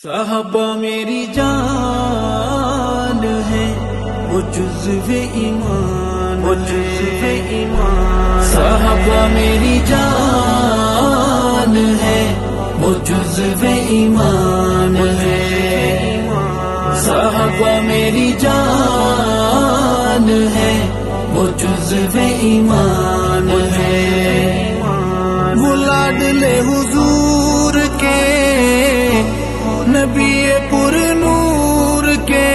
صحابہ میری جان ہے، وہ جزو ایمان، وہ جزو ایمان۔ صحابہ میری جان ہے، وہ جزو ایمان ہے۔ صحابہ میری جان ہے، وہ جزو ایمان ہے۔ وہ لاڈلے حضور کے، نبی پر نور کے،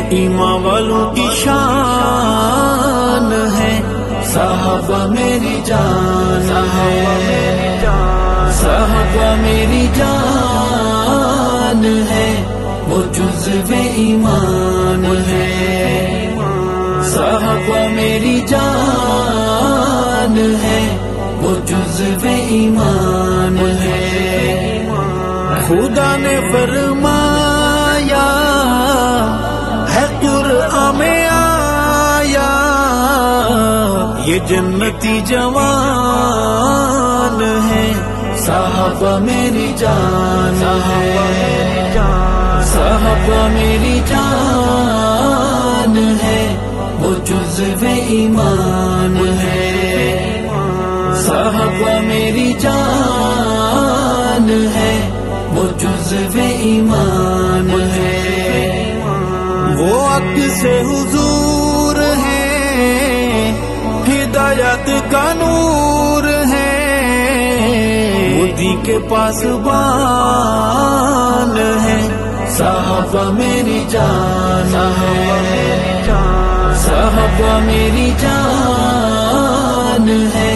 ایمان والوں کی شان ہے۔ صحابہ میری جان ہے، صحابہ میری جان ہے، وہ جزو ایمان ہے۔ صحابہ میری جان ہے، وہ جزو ایمان ہے۔ خدا نے فرمایا ہے قرآن میں آیا، یہ جنتی جوان ہے۔ صحابہ میری جان ہے، صحابہ میری جان ہے، وہ جزو ایمان ہے۔ صحابہ میری جان ہے، وہ جزو ایمان ہے۔ وہ عکس حضور ہے، ہدایت کا نور ہے، بدھی کے پاسبان ہے۔ صحابہ میری جان ہے، صحابہ میری جان ہے،